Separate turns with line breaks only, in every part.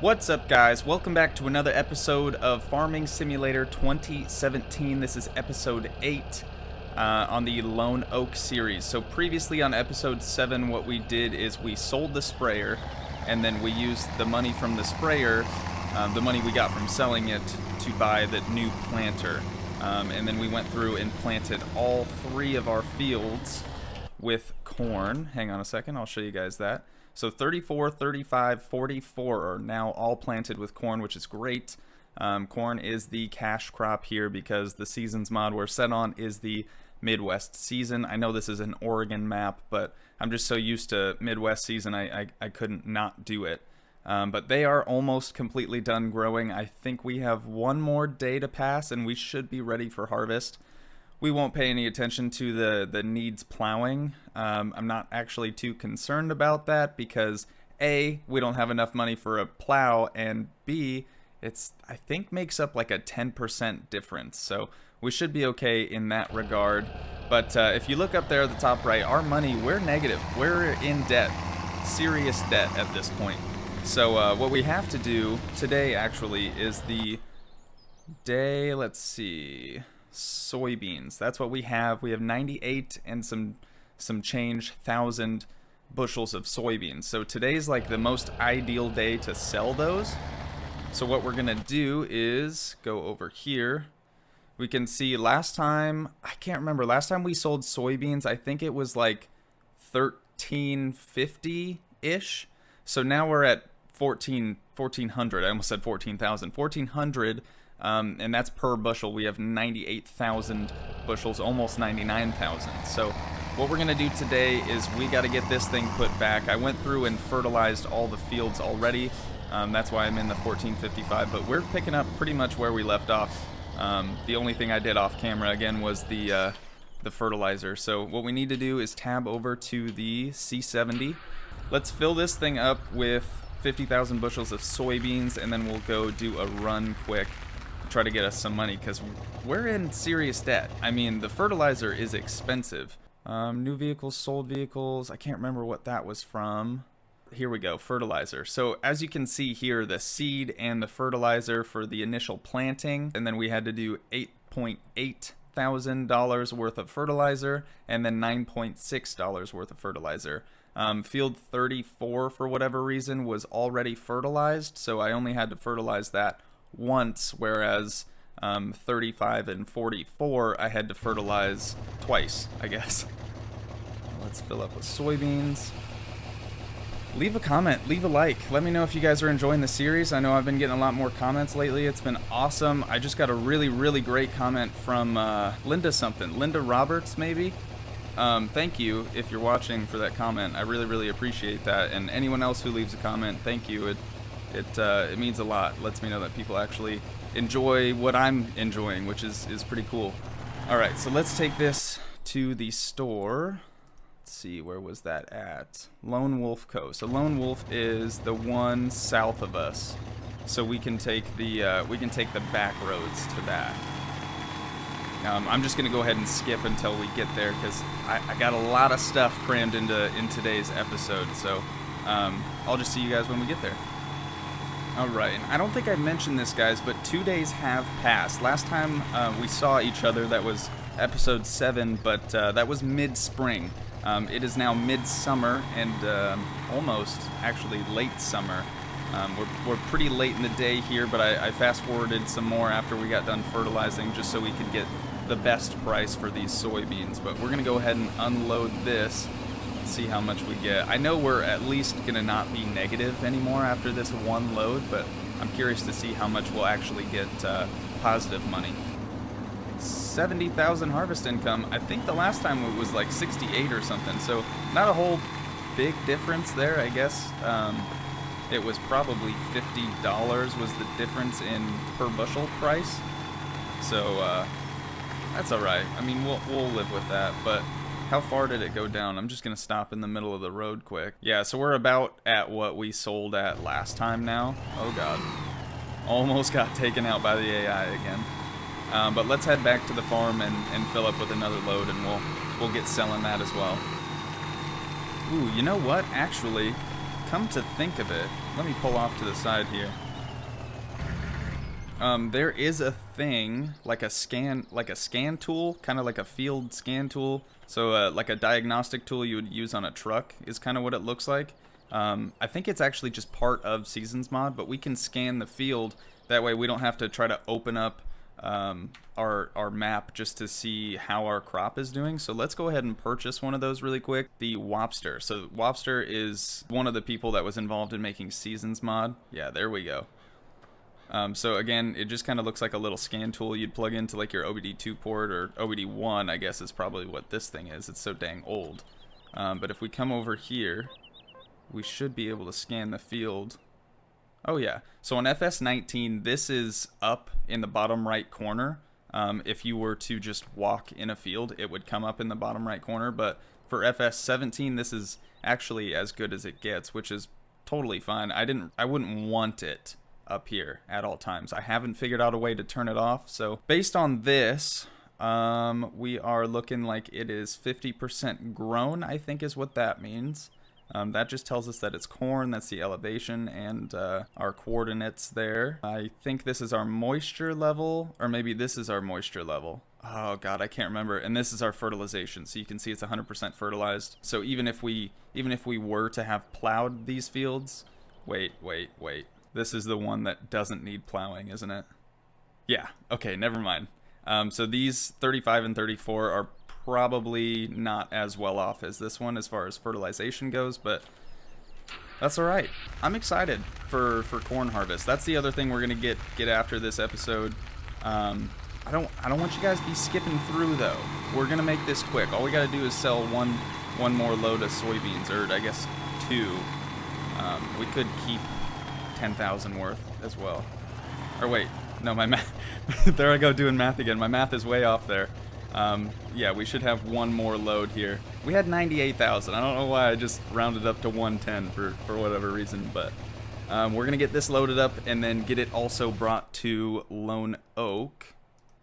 What's up, guys? Welcome back to another episode of Farming Simulator 2017. This is episode 8 on the Lone Oak series. So previously on episode 7, what we did is we sold the sprayer, and then we used the money from the sprayer, the money we got from selling it, to buy the new planter. And then we went through and planted all 3 of our fields with corn. Hang on a second, I'll show you guys that. So 34, 35, 44 are now all planted with corn, which is great. Corn is the cash crop here because the seasons mod we're set on is the Midwest season. I know this is an Oregon map, but I'm just so used to Midwest season I couldn't not do it. But they are almost completely done growing. I think we have one more day to pass and we should be ready for harvest. We won't pay any attention to the needs plowing. I'm not actually too concerned about that because A, we don't have enough money for a plow, and B, it's I think makes up like a 10% difference. So we should be okay in that regard. But if you look up there at the top right, our money, we're negative. We're in debt, serious debt at this point. So what we have to do today actually is the day, let's see, soybeans. That's what we have. We have 98 and some change thousand bushels of soybeans. So today's like the most ideal day to sell those. So what we're gonna do is go over here. We can see last time, I can't remember, last time we sold soybeans, I think it was like 1350-ish. So now we're at 1400. I almost said 14,000. 1400. And that's per bushel. We have 98,000 bushels, almost 99,000. So what we're going to do today is we got to get this thing put back. I went through and fertilized all the fields already. That's why I'm in the 1455, but we're picking up pretty much where we left off. The only thing I did off camera again was the fertilizer. So what we need to do is tab over to the C70. Let's fill this thing up with 50,000 bushels of soybeans, and then we'll go do a run quick. Try to get us some money because we're in serious debt. I mean, the fertilizer is expensive. New vehicles, sold vehicles. I can't remember what that was from. Here we go, fertilizer. So as you can see here, the seed and the fertilizer for the initial planting, and then we had to do $8.8 thousand worth of fertilizer and then $9.6 worth of fertilizer. Field 34 for whatever reason was already fertilized, so I only had to fertilize that once, whereas 35 and 44 I had to fertilize twice, I guess. Let's fill up with soybeans. Leave a comment, leave a like. Let me know if you guys are enjoying the series. I know I've been getting a lot more comments lately. It's been awesome. I just got a really great comment from Linda Roberts, maybe. Thank you if you're watching for that comment. I really appreciate that. And anyone else who leaves a comment, thank you. It means a lot. Lets me know that people actually enjoy what I'm enjoying, which is pretty cool. Alright, so let's take this to the store. Let's see, where was that at? Lone Wolf Co. So Lone Wolf is the one south of us. So we can take the back roads to that. I'm just gonna go ahead and skip until we get there because I got a lot of stuff crammed in today's episode. So I'll just see you guys when we get there. Alright, and I don't think I mentioned this, guys, but 2 days have passed. Last time we saw each other, that was episode 7, but that was mid-spring. It is now mid-summer and almost, actually, late summer. We're pretty late in the day here, but I fast-forwarded some more after we got done fertilizing just so we could get the best price for these soybeans. But we're going to go ahead and unload this. See how much we get. I know we're at least gonna not be negative anymore after this one load, but I'm curious to see how much we'll actually get positive money. 70,000 harvest income. I think the last time it was like 68 or something, so not a whole big difference there. I guess it was probably $50 was the difference in per bushel price, so that's all right. I mean, we'll live with that. But how far did it go down? I'm just gonna stop in the middle of the road quick. Yeah, so we're about at what we sold at last time now. Oh god. Almost got taken out by the AI again. But let's head back to the farm and fill up with another load, and we'll get selling that as well. Ooh, you know what? Actually, come to think of it, let me pull off to the side here. There is a thing like a scan tool, kind of like a field scan tool. So like a diagnostic tool you would use on a truck is kind of what it looks like. I think it's actually just part of Seasons Mod, but we can scan the field. That way we don't have to try to open up our map just to see how our crop is doing. So let's go ahead and purchase one of those really quick. The Wopster. So Wopster is one of the people that was involved in making Seasons Mod. Yeah, there we go. So again, it just kind of looks like a little scan tool you'd plug into like your OBD2 port, or OBD1, I guess is probably what this thing is. It's so dang old. But if we come over here, we should be able to scan the field. Oh yeah, so on FS19, this is up in the bottom right corner. If you were to just walk in a field, it would come up in the bottom right corner. But for FS17, this is actually as good as it gets, which is totally fine. I wouldn't want it up here at all times. I haven't figured out a way to turn it off. So based on this, we are looking like it is 50% grown, I think is what that means. That just tells us that it's corn. That's the elevation and our coordinates there. I think this is our moisture level, or maybe this is our moisture level. Oh god, I can't remember. And this is our fertilization. So you can see it's 100% fertilized. So even if we were to have plowed these fields, wait. This is the one that doesn't need plowing, isn't it? Yeah, okay, never mind. So these 35 and 34 are probably not as well off as this one as far as fertilization goes, but that's all right. I'm excited for corn harvest. That's the other thing we're gonna get after this episode. I don't want you guys to be skipping through though. We're gonna make this quick. All we gotta do is sell one more load of soybeans, or I guess 2. We could keep 10,000 worth as well. Or wait, no, my math. There I go doing math again. My math is way off there. Yeah, we should have one more load here. We had 98,000. I don't know why I just rounded up to 110 for whatever reason, but we're gonna get this loaded up and then get it also brought to Lone Oak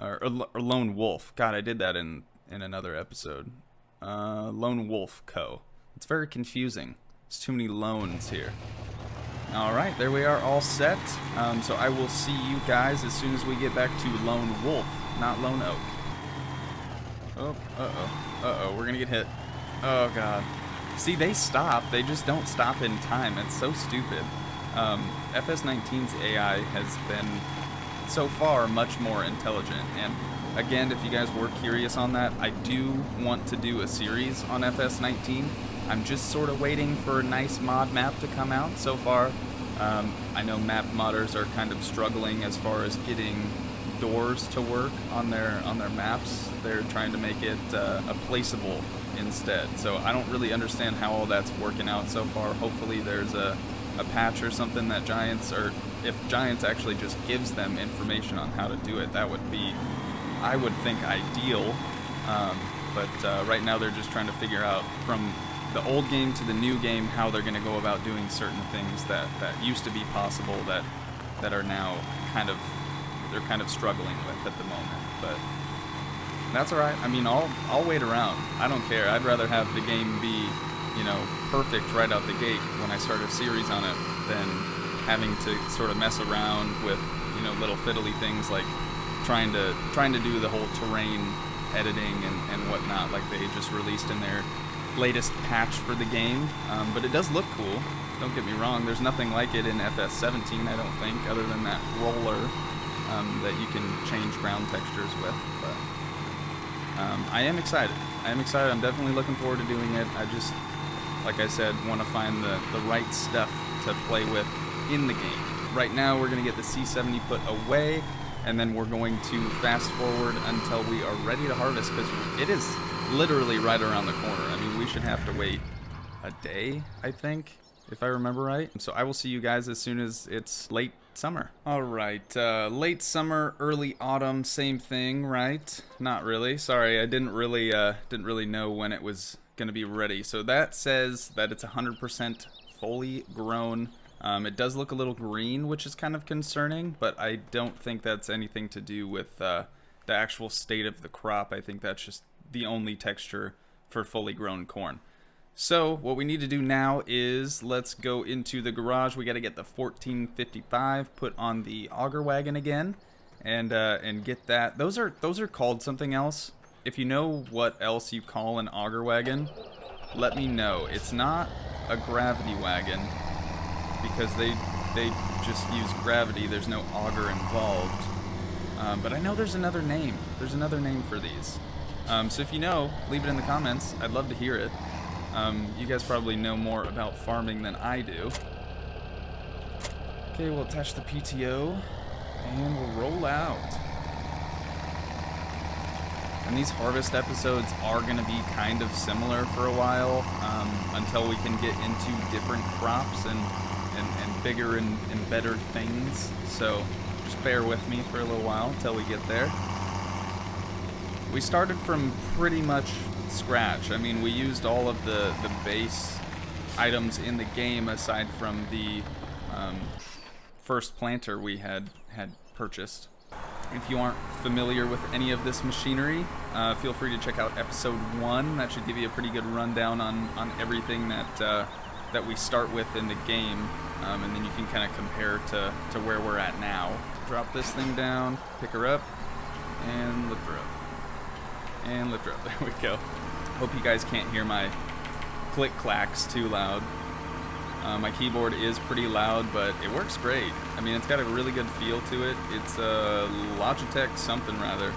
or Lone Wolf. God, I did that in another episode. Lone Wolf Co. It's very confusing. There's too many loans here. Alright, there we are, all set. So I will see you guys as soon as we get back to Lone Wolf, not Lone Oak. Oh, we're gonna get hit. Oh god. See, they stop, they just don't stop in time. It's so stupid. FS19's AI has been, so far, much more intelligent. And again, if you guys were curious on that, I do want to do a series on FS19. I'm just sort of waiting for a nice mod map to come out. So far, I know map modders are kind of struggling as far as getting doors to work on their maps. They're trying to make it a placeable instead. So I don't really understand how all that's working out so far. Hopefully there's a patch or something that Giants, or if Giants actually just gives them information on how to do it, that would be, I would think, ideal. But right now they're just trying to figure out from the old game to the new game how they're going to go about doing certain things that used to be possible that are now they're kind of struggling with at the moment. But that's all right. I mean, I'll wait around. I don't care. I'd rather have the game be, perfect right out the gate when I start a series on it than having to sort of mess around with, little fiddly things like trying to do the whole terrain editing and whatnot, like they just released in their latest patch for the game. But it does look cool, don't get me wrong. There's nothing like it in FS17, I don't think, other than that roller that you can change ground textures with. But I am excited. I'm definitely looking forward to doing it. I just, like I said, want to find the right stuff to play with in the game. Right now we're going to get the C70 put away, and then we're going to fast forward until we are ready to harvest, because it is literally right around the corner. I mean, we should have to wait a day, I think, if I remember right. So I will see you guys as soon as it's late summer. All right, late summer, early autumn, same thing, right? Not really. Sorry, I didn't really know when it was going to be ready. So that says that it's 100% fully grown. It does look a little green, which is kind of concerning, but I don't think that's anything to do with the actual state of the crop. I think that's just the only texture for fully grown corn. So what we need to do now is let's go into the garage. We got to get the 1455 put on the auger wagon again, and get that. Those are called something else. If you know what else you call an auger wagon, let me know. It's not a gravity wagon because they just use gravity. There's no auger involved. But I know there's another name. There's another name for these. So if you know, leave it in the comments. I'd love to hear it. You guys probably know more about farming than I do. Okay, we'll attach the PTO and we'll roll out. And these harvest episodes are going to be kind of similar for a while, until we can get into different crops and bigger and better things. So just bear with me for a little while until we get there. We started from pretty much scratch. I mean, we used all of the base items in the game aside from the first planter we had purchased. If you aren't familiar with any of this machinery, feel free to check out episode 1. That should give you a pretty good rundown on everything that we start with in the game, and then you can kind of compare to where we're at now. Drop this thing down, pick her up, and lift her up. And lift her up. There we go. Hope you guys can't hear my click-clacks too loud. My keyboard is pretty loud, but it works great. I mean, it's got a really good feel to it. It's a Logitech something rather.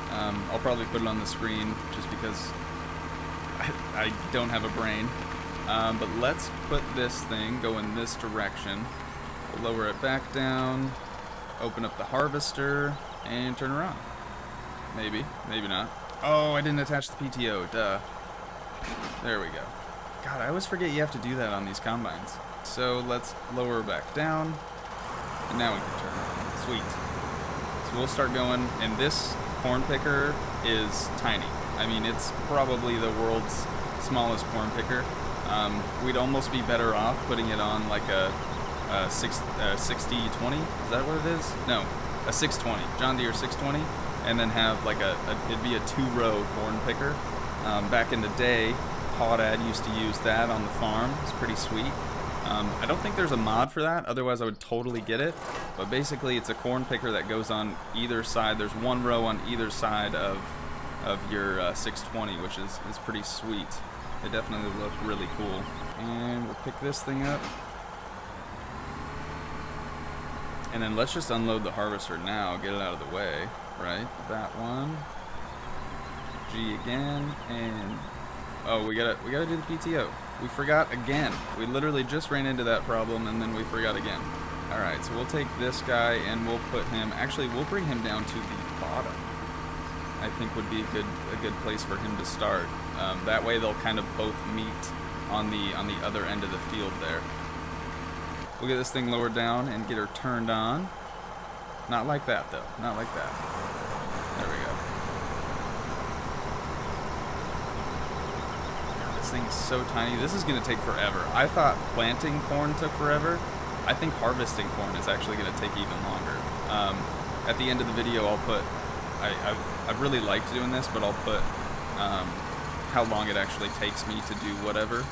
I'll probably put it on the screen just because I don't have a brain. But let's put this thing, go in this direction. We'll lower it back down, open up the harvester, and turn around. Maybe, maybe not. Oh, I didn't attach the PTO, duh. There we go. God, I always forget you have to do that on these combines. So let's lower her back down, and now we can turn. Sweet. So we'll start going, and this corn picker is tiny. I mean, it's probably the world's smallest corn picker. We'd almost be better off putting it on like a 60-20. Is that what it is? No, a 620. John Deere 620. And then have like it'd be a 2-row corn picker. Back in the day, Podad used to use that on the farm. It's pretty sweet. I don't think there's a mod for that, otherwise I would totally get it. But basically it's a corn picker that goes on either side. There's 1 row on either side of your 620, which is pretty sweet. It definitely looks really cool. And we'll pick this thing up. And then let's just unload the harvester now, get it out of the way. Right, that one. G again, and oh, we gotta do the PTO. We forgot again. We literally just ran into that problem, and then we forgot again. All right, so we'll take this guy and we'll put him. Actually, we'll bring him down to the bottom. I think would be a good place for him to start. That way, they'll kind of both meet on the other end of the field there. We'll get this thing lowered down and get her turned on. Not like that, though. Not like that. There we go. God, this thing is so tiny. This is going to take forever. I thought planting corn took forever. I think harvesting corn is actually going to take even longer. At the end of the video, I'll put... I've really liked doing this, but I'll put how long it actually takes me to do whatever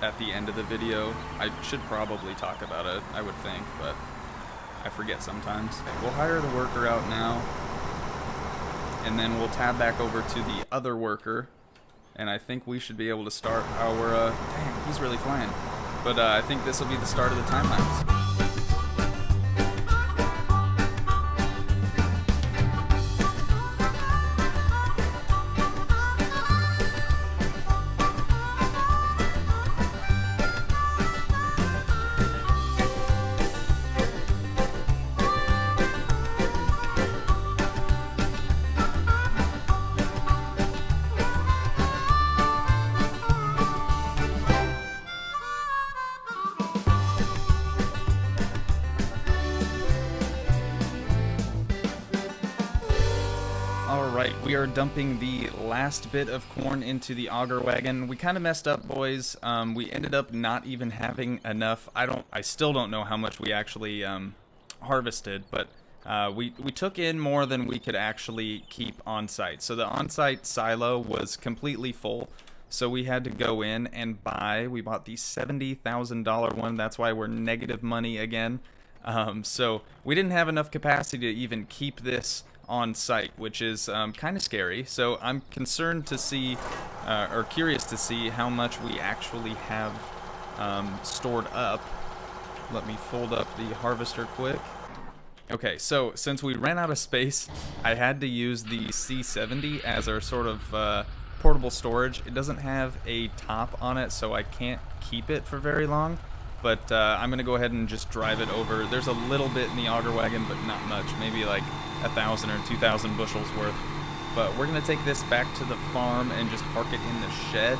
at the end of the video. I should probably talk about it, I would think, but... I forget sometimes. We'll hire the worker out now, and then we'll tab back over to the other worker, and I think we should be able to start our, dang, he's really flying. But I think this will be the start of the time lapse. Alright, we are dumping the last bit of corn into the auger wagon. We kind of messed up, boys. We ended up not even having enough. I still don't know how much we actually harvested, but we took in more than we could actually keep on site. So the on-site silo was completely full. So we had to go in and we bought the $70,000 one. That's why we're negative money again. So we didn't have enough capacity to even keep this on site, which is kind of scary. So I'm concerned to see, or curious to see how much we actually have stored up. Let me fold up the harvester quick. Okay, so since we ran out of space, I had to use the C70 as our sort of portable storage. It doesn't have a top on it, so I can't keep it for very long. But I'm going to go ahead and just drive it over. There's a little bit in the auger wagon, but not much. Maybe like 1,000 or 2,000 bushels worth. But we're going to take this back to the farm and just park it in the shed.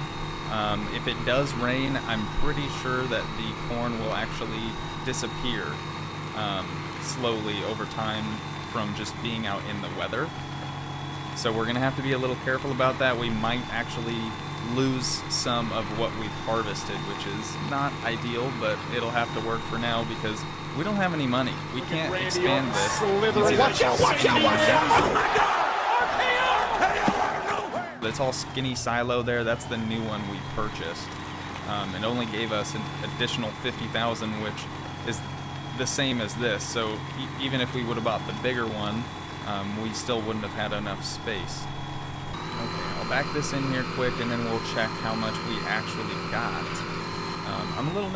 If it does rain, I'm pretty sure that the corn will actually disappear slowly over time from just being out in the weather. So we're going to have to be a little careful about that. We might actually lose some of what we've harvested, which is not ideal, but it'll have to work for now because we don't have any money. We can't expand this.
Watch out, watch out, watch out! Oh my God!
That's all skinny silo there. That's the new one we purchased. It only gave us an additional 50,000, which is the same as this. So even if we would have bought the bigger one, we still wouldn't have had enough space. Okay, I'll back this in here quick, and then we'll check how much we actually got. I'm a little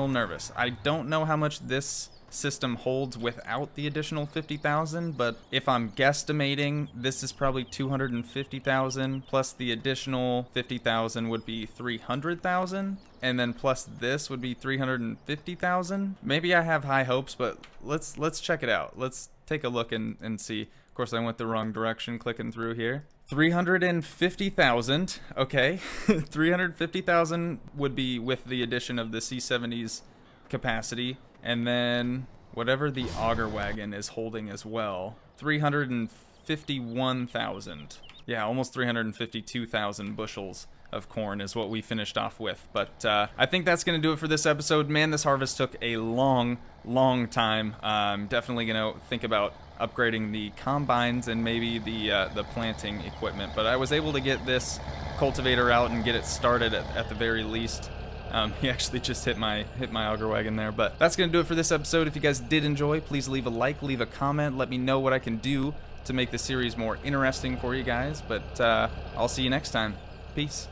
nervous. I don't know how much this system holds without the additional 50,000, but if I'm guesstimating, this is probably 250,000 plus the additional 50,000 would be 300,000, and then plus this would be 350,000. Maybe I have high hopes, but let's check it out. Let's take a look and see. Of course, I went the wrong direction clicking through here. 350,000. Okay, 350,000 would be with the addition of the C70's capacity, and then whatever the auger wagon is holding as well. 351,000. Yeah, almost 352,000 bushels of corn is what we finished off with. But I think that's going to do it for this episode. Man, this harvest took a long time. I'm definitely going to think about upgrading the combines and maybe the planting equipment. But I was able to get this cultivator out and get it started at the very least. He actually just hit my auger wagon there. But that's going to do it for this episode. If you guys did enjoy, please leave a like, leave a comment. Let me know what I can do to make the series more interesting for you guys. But I'll see you next time. Peace.